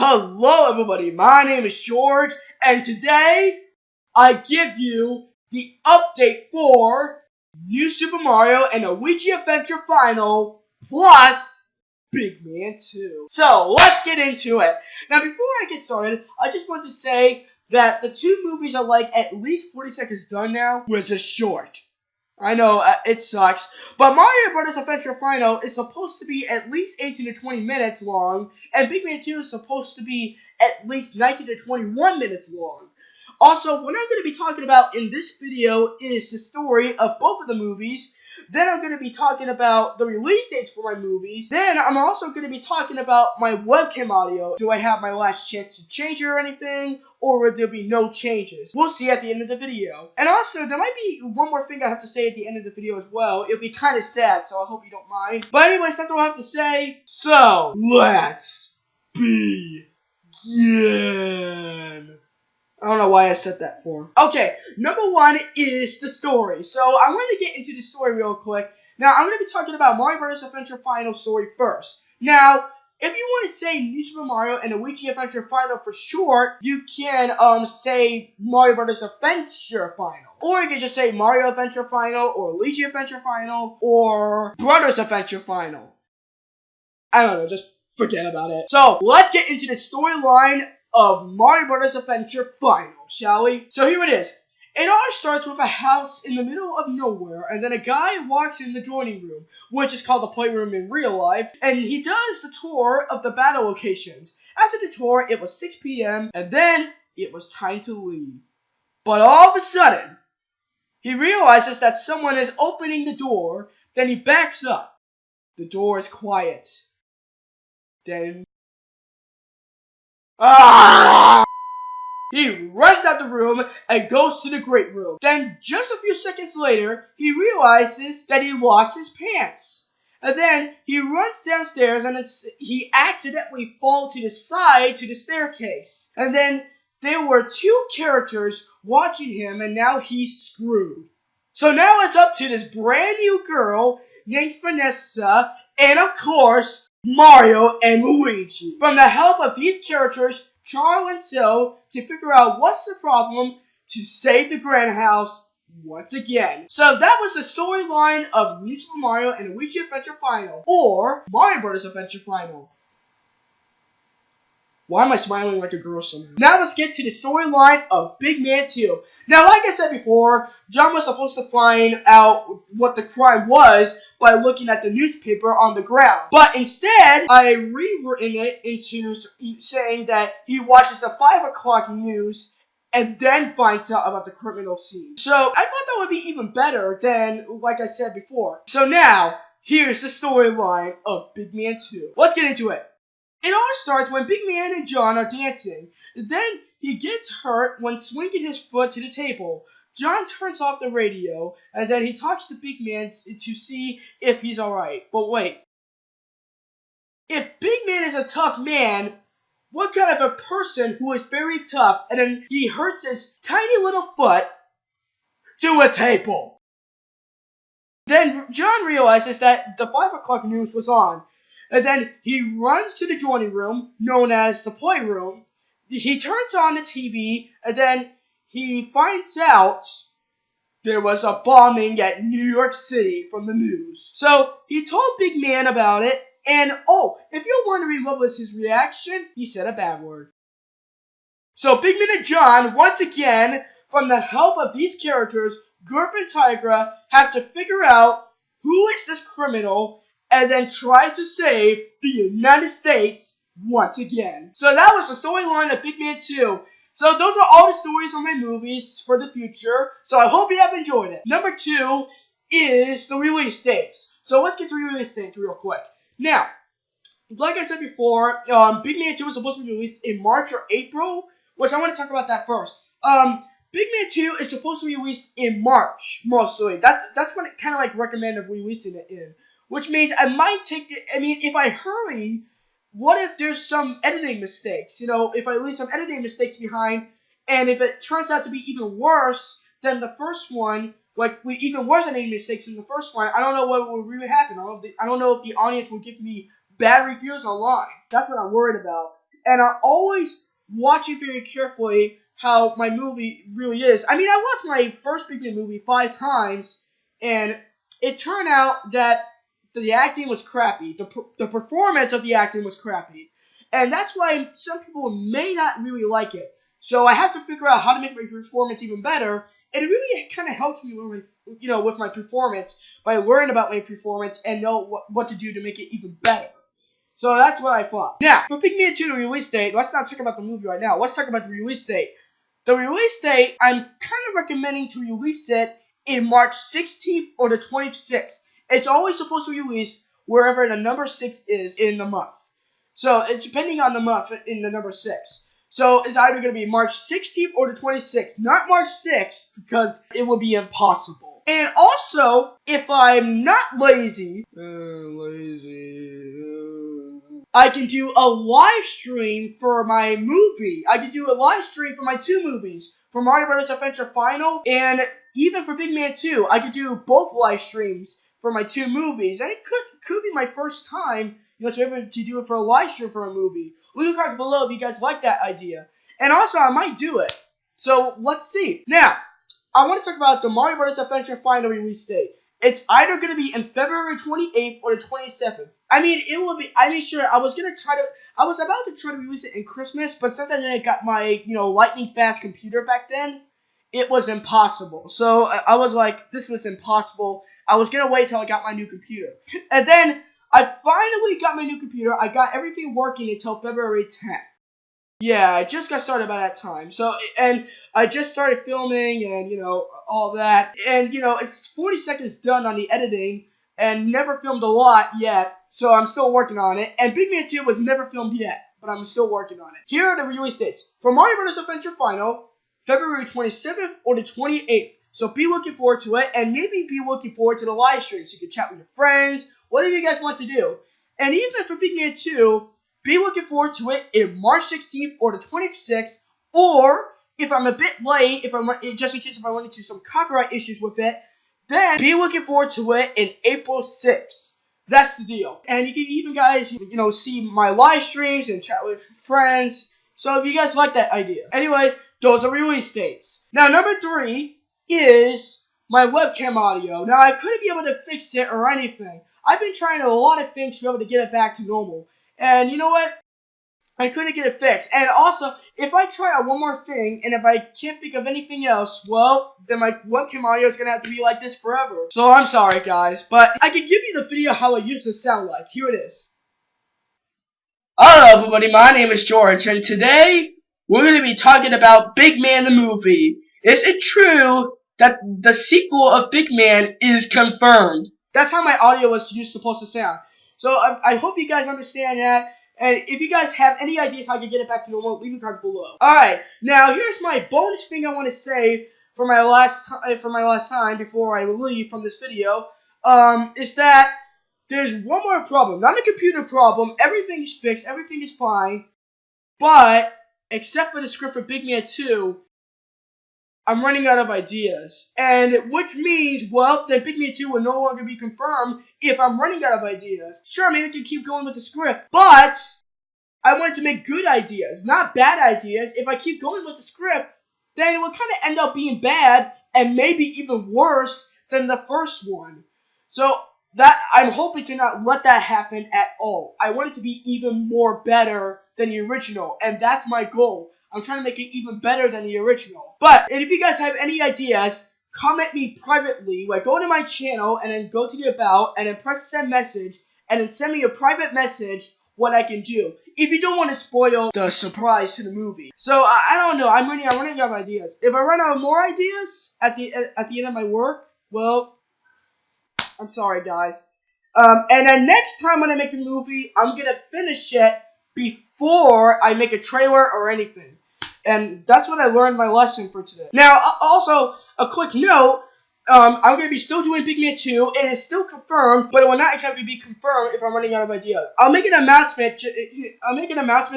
Hello everybody, my name is George, and today I give you the update for New Super Mario and Luigi Adventure Final plus Big Man 2. So let's get into it. Now before I get started, I just want to say that the two movies are like at least 40 seconds done now, which is short. I know, it sucks, but Mario Bros. Adventure Final is supposed to be at least 18 to 20 minutes long, and Big Man 2 is supposed to be at least 19 to 21 minutes long. Also, what I'm going to be talking about in this video is the story of both of the movies. Then I'm going to be talking about the release dates for my movies. Then I'm also going to be talking about my webcam audio. Do I have my last chance to change it or anything? Or will there be no changes? We'll see at the end of the video. And also, there might be one more thing I have to say at the end of the video as well. It'll be kind of sad, so I hope you don't mind. But anyways, that's all I have to say. So, let's begin. I don't know why I said that for. Okay, number one is the story. So I want to get into the story real quick. Now, I'm going to be talking about Mario Bros. Adventure Final story first. Now, if you want to say New Super Mario and Luigi Adventure Final for short, you can say Mario Bros. Adventure Final. Or you can just say Mario Adventure Final, or Luigi Adventure Final, or Brothers Adventure Final. I don't know, just forget about it. So, let's get into the storyline of Mario Bros. Adventure Final, shall we? So here it is. It all starts with a house in the middle of nowhere, and then a guy walks in the joining room, which is called the playroom in real life, and he does the tour of the battle locations. After the tour, it was 6 p.m., and then it was time to leave. But all of a sudden, he realizes that someone is opening the door, then he backs up. The door is quiet. Then he runs out the room and goes to the great room. Then, just a few seconds later, he realizes that he lost his pants. And then, he runs downstairs and he accidentally falls to the side to the staircase. And then, there were two characters watching him, and now he's screwed. So now it's up to this brand new girl named Vanessa, and of course, Mario and Luigi. From the help of these characters, Charles and Sil, to figure out what's the problem to save the Grand House once again. So that was the storyline of New Super Mario and Luigi Adventure Final, or Mario Bros. Adventure Final. Why am I smiling like a girl somehow? Now let's get to the storyline of Big Man 2. Now, like I said before, John was supposed to find out what the crime was by looking at the newspaper on the ground. But instead, I rewritten it into saying that he watches the 5 o'clock news and then finds out about the criminal scene. So, I thought that would be even better than, like I said before. So now, here's the storyline of Big Man 2. Let's get into it. It all starts when Big Man and John are dancing. Then he gets hurt when swinging his foot to the table. John turns off the radio, and then he talks to Big Man to see if he's alright. But wait. If Big Man is a tough man, what kind of a person who is very tough, and then he hurts his tiny little foot to a table? Then John realizes that the 5 o'clock news was on. And then he runs to the joining room, known as the playroom. He turns on the TV, and then he finds out there was a bombing at New York City from the news. So he told Big Man about it, and if you're wondering what was his reaction, he said a bad word. So Big Man and John, once again, from the help of these characters, Gurf and Tigra, have to figure out who is this criminal, and then try to save the United States once again. So that was the storyline of Big Man 2. So those are all the stories of my movies for the future. So I hope you have enjoyed it. Number 2 is the release dates. So let's get to the release dates real quick. Now, like I said before, Big Man 2 was supposed to be released in March or April, which I want to talk about that first. Big Man 2 is supposed to be released in March, mostly. That's when it kind of like recommended releasing it in. Which means I might take it, if I hurry, what if there's some editing mistakes? You know, if I leave some editing mistakes behind, and if it turns out to be even worse than the first one, even worse editing mistakes than the first one, I don't know what will really happen. I don't know if the audience will give me bad reviews online. That's what I'm worried about. and I'm always watching very carefully how my movie really is. I mean, I watched my first Big Man movie 5 times, and it turned out that the acting was crappy. The performance of the acting was crappy. And that's why some people may not really like it. So I have to figure out how to make my performance even better. And it really kind of helped me with my performance by learning about my performance and know what to do to make it even better. So that's what I thought. Now, for Big Man 2, the release date, let's not talk about the movie right now. Let's talk about the release date. The release date, I'm kind of recommending to release it in March 16th or the 26th. It's always supposed to be released wherever the number 6 is in the month. So it's depending on the month in the number 6. So it's either going to be March 16th or the 26th. Not March 6th, because it will be impossible. And also, if I'm not lazy, I can do a live stream for my movie. I can do a live stream for my 2 movies. For Mario Bros. Adventure Final, and even for Big Man 2. I could do both live streams for my 2 movies. And it could be my first time, to be able to do it for a live stream for a movie. Leave a comment below if you guys like that idea. And also, I might do it. So, let's see. Now, I want to talk about the Mario Bros. Adventure Final release date. It's either going to be in February 28th or the 27th. I mean, it will be, sure, I was about to try to release it in Christmas, but since I didn't got my, lightning fast computer back then, it was impossible. So, I was like, this was impossible. I was going to wait till I got my new computer. And then, I finally got my new computer. I got everything working until February 10th. Yeah, I just got started by that time. So, and I just started filming and, all that. And, it's 40 seconds done on the editing and never filmed a lot yet. So I'm still working on it. And Big Man 2 was never filmed yet, but I'm still working on it. Here are the release dates. For Mario Bros. Adventure Final, February 27th or the 28th. So be looking forward to it, and maybe be looking forward to the live stream so you can chat with your friends, whatever you guys want to do. And even for Big Man 2, be looking forward to it in March 16th or the 26th, or if I'm a bit late, just in case if I run into some copyright issues with it, then be looking forward to it in April 6th. That's the deal. And you can even guys, see my live streams and chat with friends. So if you guys like that idea. Anyways, those are release dates. Now, number 3 is my webcam audio. Now, I couldn't be able to fix it or anything. I've been trying a lot of things to be able to get it back to normal. And you know what? I couldn't get it fixed. And also, if I try out one more thing, and if I can't think of anything else, well, then my webcam audio is going to have to be like this forever. So I'm sorry, guys. But I can give you the video how it used to sound like. Here it is. Hello, everybody. My name is George, and today we're going to be talking about Big Man the movie. Is it true that the sequel of Big Man is confirmed? That's how my audio was supposed to sound. So I hope you guys understand that. And if you guys have any ideas how I can get it back to normal, leave a comment below. Alright, now here's my bonus thing I want to say for my last time before I leave from this video. Is that there's one more problem. Not a computer problem. Everything is fixed. Everything is fine. But except for the script for Big Man 2, I'm running out of ideas. And which means, well, then Big Man 2 will no longer be confirmed if I'm running out of ideas. Sure, maybe I can keep going with the script, but I wanted to make good ideas, not bad ideas. If I keep going with the script, then it will kind of end up being bad and maybe even worse than the first one. So that I'm hoping to not let that happen at all. I want it to be even more better than the original, and that's my goal. I'm trying to make it even better than the original. But if you guys have any ideas, comment me privately. Like, go to my channel and then go to the about and then press send message and then send me a private message what I can do. If you don't want to spoil the surprise to the movie. So I don't know. I'm running out of ideas. If I run out of more ideas at the end of my work, well, I'm sorry, guys. And then next time when I make a movie, I'm gonna finish it before I make a trailer or anything. And that's what I learned my lesson for today. Now, also, a quick note, I'm going to be still doing Big Man 2. It is still confirmed, but it will not exactly be confirmed if I'm running out of ideas. I'll make an announcement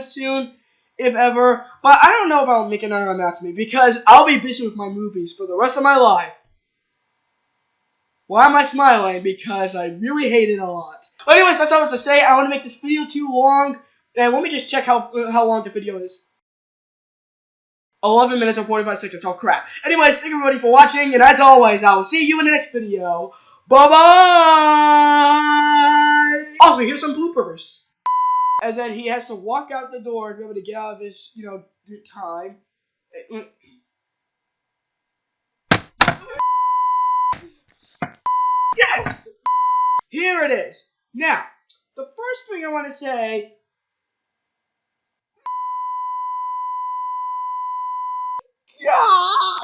soon, if ever, but I don't know if I'll make another announcement, because I'll be busy with my movies for the rest of my life. Why am I smiling? Because I really hate it a lot. But anyways, that's all I have to say. I don't want to make this video too long. And let me just check how long the video is. 11 minutes and 45 seconds. Oh, crap. Anyways, thank you everybody for watching, and as always, I will see you in the next video. Bye-bye! Also, here's some bloopers. And then he has to walk out the door to be able to get out of his, time. Yes! Here it is. Now, the first thing I want to say... Yeah!